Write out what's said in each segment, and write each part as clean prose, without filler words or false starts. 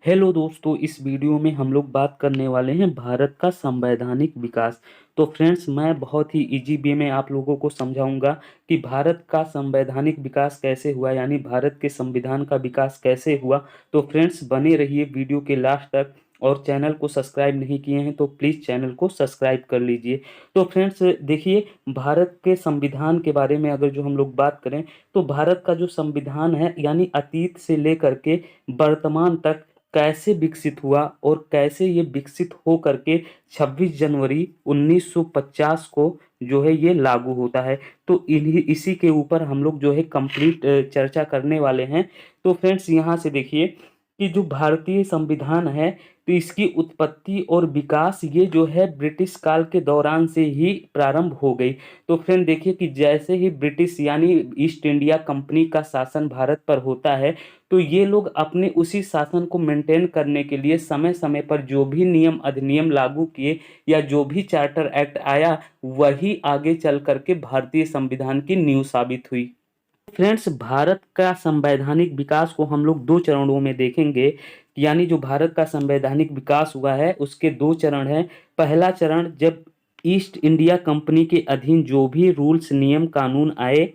Hello दोस्तों, इस video में हम लोग बात करने वाले हैं भारत का संवैधानिक विकास। तो फ्रेंड्स, मैं बहुत ही इजी वे में आप लोगों को समझाऊंगा कि भारत का संवैधानिक विकास कैसे हुआ, यानी भारत के संविधान का विकास कैसे हुआ। तो फ्रेंड्स, बने रहिए वीडियो के लास्ट तक। और चैनल को सब्सक्राइब नहीं किए हैं तो प्लीज़ चैनल को सब्सक्राइब कर लीजिए। तो फ्रेंड्स देखिए, भारत के संविधान के बारे में अगर जो हम लोग बात करें तो भारत का जो संविधान है, यानी अतीत से लेकर के वर्तमान तक कैसे विकसित हुआ और कैसे ये विकसित हो करके 26 जनवरी 1950 को जो है ये लागू होता है। तो इन्हीं इसी के ऊपर हम लोग जो है कंप्लीट चर्चा करने वाले हैं। तो फ्रेंड्स, यहाँ से देखिए कि जो भारतीय संविधान है, तो इसकी उत्पत्ति और विकास ये जो है ब्रिटिश काल के दौरान से ही प्रारंभ हो गई। तो फ्रेंड देखिए कि जैसे ही ब्रिटिश यानी ईस्ट इंडिया कंपनी का शासन भारत पर होता है, तो ये लोग अपने उसी शासन को मेंटेन करने के लिए समय समय पर जो भी नियम अधिनियम लागू किए या जो भी चार्टर एक्ट आया, वही आगे चल करके भारतीय संविधान की नींव साबित हुई। फ्रेंड्स, भारत का संवैधानिक विकास को हम लोग दो चरणों में देखेंगे। यानी जो भारत का संवैधानिक विकास हुआ है उसके दो चरण हैं। पहला चरण जब ईस्ट इंडिया कंपनी के अधीन जो भी रूल्स नियम कानून आए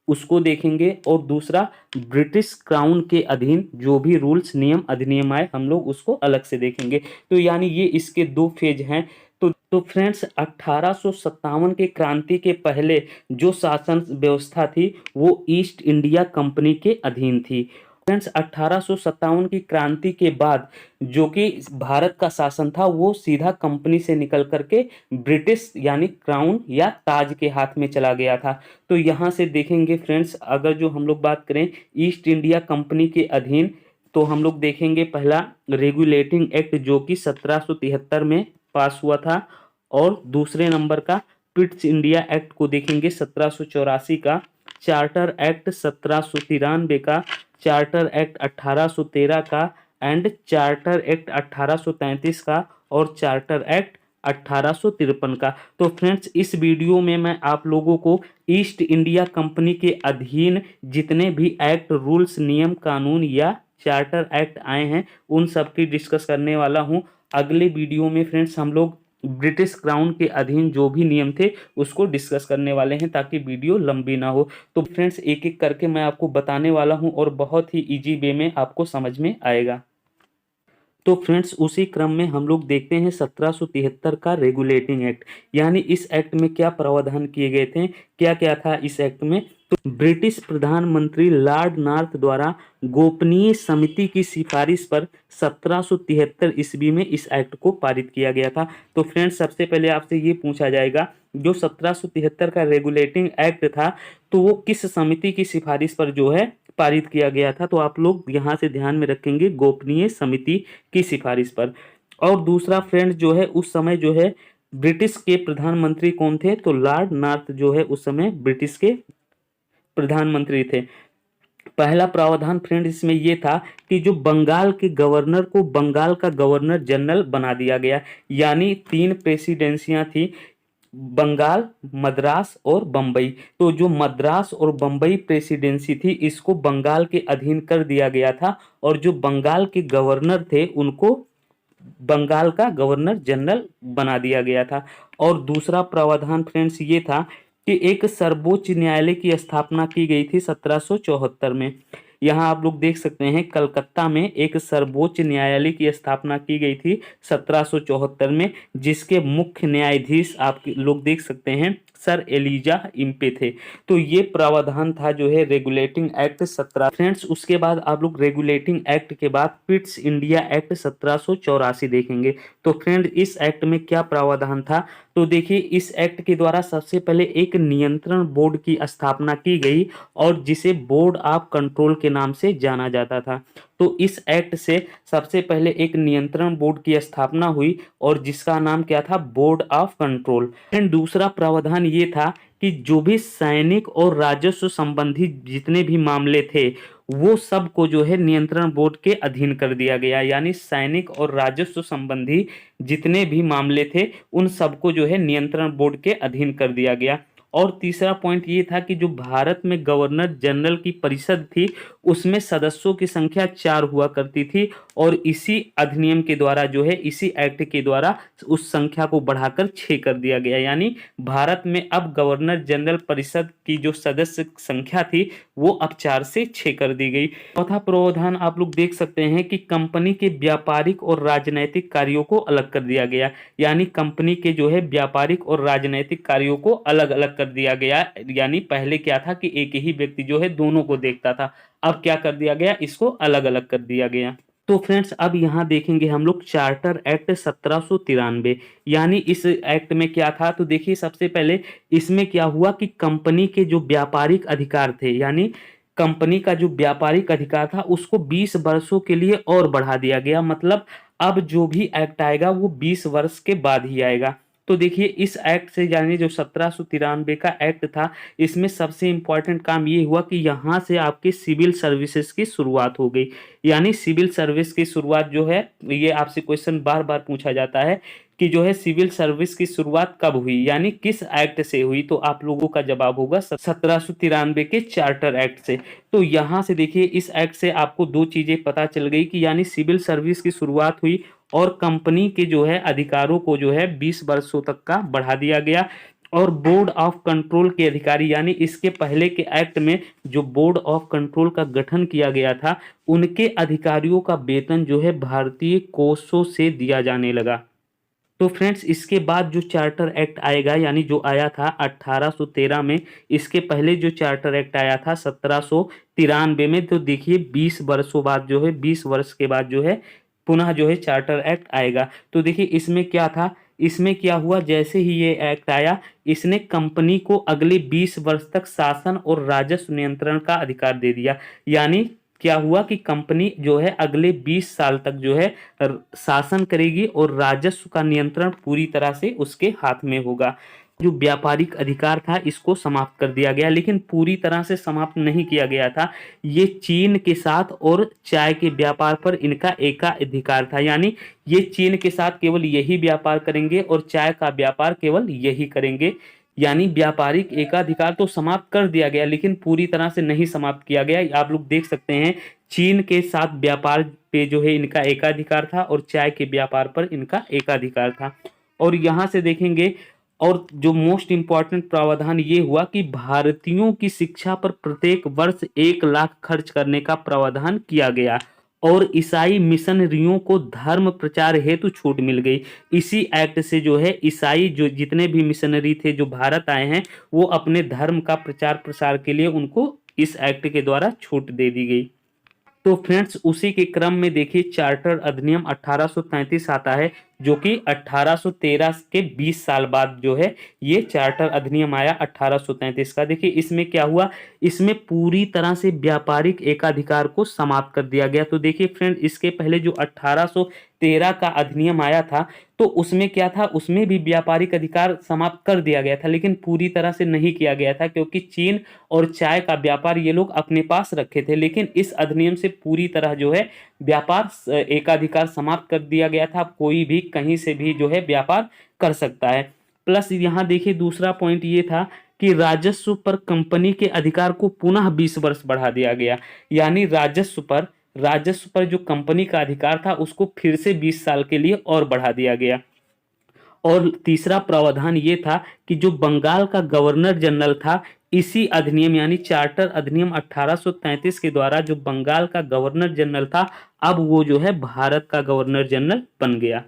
उसको देखेंगे, और दूसरा ब्रिटिश क्राउन के अधीन जो भी रूल्स नियम अधिनियम आए हम लोग उसको अलग से देखेंगे। तो यानी ये इसके दो फेज हैं। तो फ्रेंड्स, 1857 के क्रांति के पहले जो शासन व्यवस्था थी वो ईस्ट इंडिया कंपनी के अधीन थी। फ्रेंड्स, 1857 की क्रांति के बाद जो कि भारत का शासन था वो सीधा कंपनी से निकल करके ब्रिटिश यानी क्राउन या ताज के हाथ में चला गया था। तो यहाँ से देखेंगे फ्रेंड्स, अगर जो हम लोग बात करें ईस्ट इंडिया कंपनी के अधीन, तो हम लोग देखेंगे पहला रेगुलेटिंग एक्ट जो कि 1773 में पास हुआ था। और दूसरे नंबर का पिट्स इंडिया एक्ट को देखेंगे 1784 का, चार्टर एक्ट 1793 का, चार्टर एक्ट 1813 का, एंड चार्टर एक्ट 1833 का, और चार्टर एक्ट 1853 का। तो फ्रेंड्स, इस वीडियो में मैं आप लोगों को ईस्ट इंडिया कंपनी के अधीन जितने भी एक्ट रूल्स नियम कानून या चार्टर एक्ट आए हैं उन सब की डिस्कस करने वाला हूं। अगले वीडियो में फ्रेंड्स हम लोग ब्रिटिश क्राउन के अधीन जो भी नियम थे उसको डिस्कस करने वाले हैं ताकि वीडियो लंबी ना हो। तो फ्रेंड्स, एक एक करके मैं आपको बताने वाला हूं और बहुत ही इजी वे में आपको समझ में आएगा। तो फ्रेंड्स, उसी क्रम में हम लोग देखते हैं 1773 का रेगुलेटिंग एक्ट। यानी इस एक्ट में क्या प्रावधान किए गए थे, क्या क्या था इस एक्ट में। तो ब्रिटिश प्रधानमंत्री लॉर्ड नॉर्थ द्वारा गोपनीय समिति की सिफारिश पर 1773 ईस्वी में इस एक्ट को पारित किया गया था। तो फ्रेंड्स, सबसे पहले आपसे ये पूछा जाएगा जो 1773 का रेगुलेटिंग एक्ट था तो वो किस समिति की सिफारिश पर जो है पारित किया गया था। तो आप लोग यहाँ से ध्यान में रखेंगे गोपनीय समिति की सिफारिश पर। और दूसरा फ्रेंड जो है उस समय जो है ब्रिटिश के प्रधानमंत्री कौन थे, तो लॉर्ड नॉर्थ जो है उस समय ब्रिटिश के प्रधानमंत्री थे। पहला प्रावधान फ्रेंड इसमें यह था कि जो बंगाल के गवर्नर को बंगाल का गवर्नर जनरल बना दिया गया। यानी तीन प्रेसिडेंसियां थी, बंगाल, मद्रास और बम्बई। तो जो मद्रास और बम्बई प्रेसिडेंसी थी इसको बंगाल के अधीन कर दिया गया था, और जो बंगाल के गवर्नर थे उनको बंगाल का गवर्नर जनरल बना दिया गया था। और दूसरा प्रावधान फ्रेंड्स ये था कि एक सर्वोच्च न्यायालय की स्थापना की गई थी 1774 में। यहाँ आप लोग देख सकते हैं कलकत्ता में एक सर्वोच्च न्यायालय की स्थापना की गई थी 1774 में, जिसके मुख्य न्यायाधीश आप लोग देख सकते हैं सर एलिजा इम्पे थे। तो ये प्रावधान था जो है रेगुलेटिंग एक्ट 17। फ्रेंड्स, उसके बाद आप लोग रेगुलेटिंग एक्ट के बाद पिट्स इंडिया एक्ट 1784 देखेंगे। तो फ्रेंड, इस एक्ट में क्या प्रावधान था, तो देखिए इस एक्ट के द्वारा सबसे पहले एक नियंत्रण बोर्ड की स्थापना की गई और जिसे बोर्ड ऑफ कंट्रोल के नाम से जाना जाता था। तो इस एक्ट से सबसे पहले एक नियंत्रण बोर्ड की स्थापना हुई और जिसका नाम क्या था, बोर्ड ऑफ कंट्रोल। एंड दूसरा प्रावधान ये था कि जो भी सैनिक और राजस्व संबंधी जितने भी मामले थे वो सब को जो है नियंत्रण बोर्ड के अधीन कर दिया गया। यानी सैनिक और राजस्व संबंधी जितने भी मामले थे उन सबको जो है नियंत्रण बोर्ड के अधीन कर दिया गया। और तीसरा पॉइंट ये था कि जो भारत में गवर्नर जनरल की परिषद थी उसमें सदस्यों की संख्या 4 हुआ करती थी, और इसी अधिनियम के द्वारा जो है, इसी एक्ट के द्वारा उस संख्या को बढ़ाकर 6 कर दिया गया। यानी भारत में अब गवर्नर जनरल परिषद की जो सदस्य संख्या थी वो अब 4 से 6 कर दी गई। चौथा प्रावधान आप लोग देख सकते हैं कि कंपनी के व्यापारिक और राजनैतिक कार्यों को अलग कर दिया गया। यानी कंपनी के जो है व्यापारिक और राजनैतिक कार्यों को अलग अलग कर दिया गया। यानी पहले क्या था कि एक ही व्यक्ति जो है दोनों को देखता था, अब क्या कर दिया गया, इसको अलग अलग कर दिया गया। तो फ्रेंड्स अब यहाँ देखेंगे हम लोग चार्टर एक्ट 1793। यानी इस एक्ट में क्या था, तो देखिए सबसे पहले इसमें क्या हुआ कि कंपनी के जो व्यापारिक अधिकार थे, यानी कंपनी का जो व्यापारिक अधिकार था उसको 20 वर्षों के लिए और बढ़ा दिया गया। मतलब अब जो भी एक्ट आएगा वो 20 वर्ष के बाद ही आएगा। तो देखिए इस एक्ट से, यानी जो 1793 का एक्ट था, इसमें सबसे इंपॉर्टेंट काम ये हुआ कि यहाँ से आपके सिविल सर्विसेज की शुरुआत हो गई। यानी सिविल सर्विस की शुरुआत जो है, ये आपसे क्वेश्चन बार बार पूछा जाता है कि जो है सिविल सर्विस की शुरुआत कब हुई, यानी किस एक्ट से हुई, तो आप लोगों का जवाब होगा 1793 के चार्टर एक्ट से। तो यहाँ से देखिए इस एक्ट से आपको दो चीजें पता चल गई कि यानी सिविल सर्विस की शुरुआत हुई और कंपनी के जो है अधिकारों को जो है 20 वर्षों तक का बढ़ा दिया गया। और बोर्ड ऑफ कंट्रोल के अधिकारी, यानी इसके पहले के एक्ट में जो बोर्ड ऑफ कंट्रोल का गठन किया गया था, उनके अधिकारियों का वेतन जो है भारतीय कोषों से दिया जाने लगा। तो फ्रेंड्स इसके बाद जो चार्टर एक्ट आएगा, यानी जो आया था 1813 में, इसके पहले जो चार्टर एक्ट आया था 1793 में, तो देखिए 20 वर्षों बाद जो है, 20 वर्ष के बाद जो है पुनः जो है चार्टर एक्ट आएगा। तो देखिए इसमें क्या था, इसमें क्या हुआ, जैसे ही ये एक्ट आया इसने कंपनी को अगले 20 वर्ष तक शासन और राजस्व नियंत्रण का अधिकार दे दिया। यानी क्या हुआ कि कंपनी जो है अगले 20 साल तक जो है शासन करेगी और राजस्व का नियंत्रण पूरी तरह से उसके हाथ में होगा। जो व्यापारिक अधिकार था इसको समाप्त कर दिया गया, लेकिन पूरी तरह से समाप्त नहीं किया गया था। ये चीन के साथ और चाय के व्यापार पर इनका एकाधिकार था। यानी ये चीन के साथ केवल यही व्यापार करेंगे और चाय का व्यापार केवल यही करेंगे। यानी व्यापारिक एकाधिकार तो समाप्त कर दिया गया, लेकिन पूरी तरह से नहीं समाप्त किया गया। आप लोग देख सकते हैं चीन के साथ व्यापार पे जो है इनका एकाधिकार था और चाय के व्यापार पर इनका एकाधिकार था। और यहाँ से देखेंगे, और जो मोस्ट इंपॉर्टेंट प्रावधान ये हुआ कि भारतीयों की शिक्षा पर प्रत्येक वर्ष 1 लाख खर्च करने का प्रावधान किया गया और ईसाई मिशनरियों को धर्म प्रचार हेतु छूट मिल गई। इसी एक्ट से जो है ईसाई जो जितने भी मिशनरी थे जो भारत आए हैं, वो अपने धर्म का प्रचार प्रसार के लिए उनको इस एक्ट के द्वारा छूट दे दी गई। तो फ्रेंड्स उसी के क्रम में देखिए चार्टर अधिनियम 1833 आता है, जो कि 1813 के 20 साल बाद जो है ये चार्टर अधिनियम आया 1833 का। देखिए इसमें क्या हुआ, इसमें पूरी तरह से व्यापारिक एकाधिकार को समाप्त कर दिया गया। तो देखिए फ्रेंड इसके पहले जो 1813 का अधिनियम आया था तो उसमें क्या था, उसमें भी व्यापारिक अधिकार समाप्त कर दिया गया था, लेकिन पूरी तरह से नहीं किया गया था क्योंकि चीन और चाय का व्यापार ये लोग अपने पास रखे थे। लेकिन इस अधिनियम से पूरी तरह जो है व्यापार एकाधिकार समाप्त कर दिया गया था। कोई भी कहीं से भी जो है व्यापार कर सकता है। प्लस यहाँ देखिए दूसरा पॉइंट ये था कि राजस्व पर कंपनी के अधिकार को पुनः 20 वर्ष बढ़ा दिया गया। यानी राजस्व पर जो कंपनी का अधिकार था उसको फिर से 20 साल के लिए और बढ़ा दिया गया। और तीसरा प्रावधान ये था कि जो बंगाल का गवर्नर जनरल था, इसी अधिनियम यानी चार्टर अधिनियम 1833 के द्वारा जो बंगाल का गवर्नर जनरल था, अब वो जो है भारत का गवर्नर जनरल बन गया।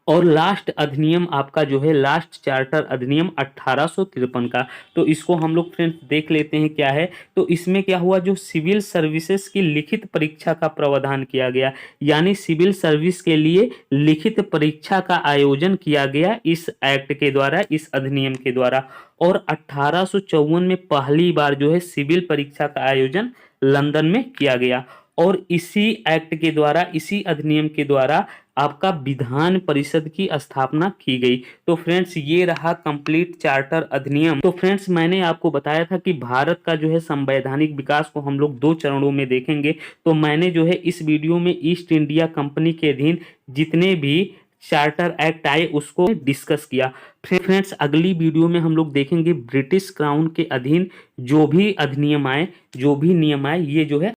और लास्ट अधिनियम आपका जो है लास्ट चार्टर अधिनियम 1853 का, तो इसको हम लोग फ्रेंड्स देख लेते हैं क्या है। तो इसमें क्या हुआ, जो सिविल सर्विसेज की लिखित परीक्षा का प्रावधान किया गया। यानी सिविल सर्विस के लिए लिखित परीक्षा का आयोजन किया गया इस एक्ट के द्वारा, इस अधिनियम के द्वारा। और 1854 में पहली बार जो है सिविल परीक्षा का आयोजन लंदन में किया गया। और इसी एक्ट के द्वारा, इसी अधिनियम के द्वारा आपका विधान परिषद की स्थापना की गई। तो फ्रेंड्स ये रहा कंप्लीट चार्टर अधिनियम। तो फ्रेंड्स मैंने आपको बताया था कि भारत का जो है संवैधानिक विकास को हम लोग 2 चरणों में देखेंगे। तो मैंने जो है इस वीडियो में ईस्ट इंडिया कंपनी के अधीन जितने भी चार्टर एक्ट आए उसको डिस्कस किया। फिर फ्रेंड्स अगली वीडियो में हम लोग देखेंगे ब्रिटिश क्राउन के अधीन जो भी अधिनियम आए, जो भी नियम आए, ये जो है